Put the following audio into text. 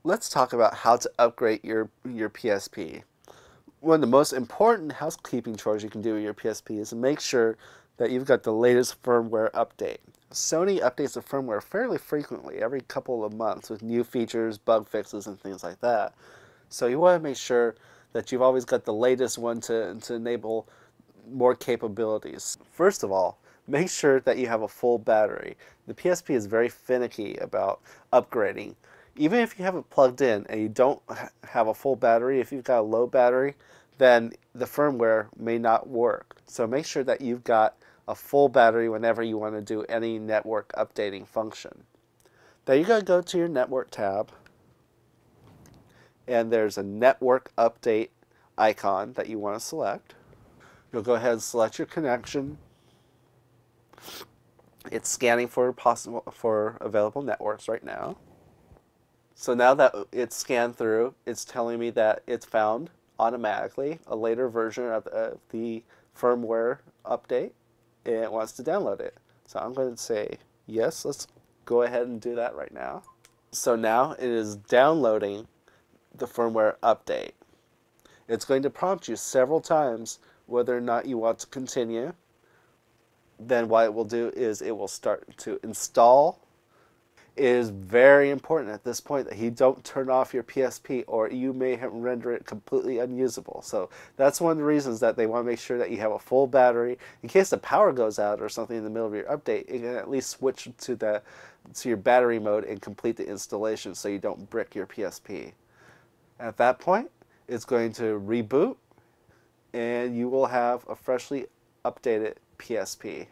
let's talk about how to upgrade your PSP. One of the most important housekeeping chores you can do with your PSP is to make sure that you've got the latest firmware update. Sony updates the firmware fairly frequently, every couple of months, with new features, bug fixes, and things like that. So you want to make sure that you've always got the latest one to enable more capabilities. First of all, make sure that you have a full battery. The PSP is very finicky about upgrading. Even if you have it plugged in and you don't have a full battery, if you've got a low battery, then the firmware may not work. So make sure that you've got a full battery whenever you want to do any network updating function. Then you're going to go to your network tab, and there's a network update icon that you want to select. You'll go ahead and select your connection. It's scanning for available networks right now. So now that it's scanned through, it's telling me that it's found automatically a later version of the firmware update, and it wants to download it. So I'm going to say yes. Let's go ahead and do that right now. So now it is downloading the firmware update. It's going to prompt you several times whether or not you want to continue. Then what it will do is it will start to install. It is very important at this point that you don't turn off your PSP, or you may render it completely unusable. So that's one of the reasons that they want to make sure that you have a full battery. In case the power goes out or something in the middle of your update, you can at least switch to your battery mode and complete the installation so you don't brick your PSP. At that point, it's going to reboot, and you will have a freshly updated PSP.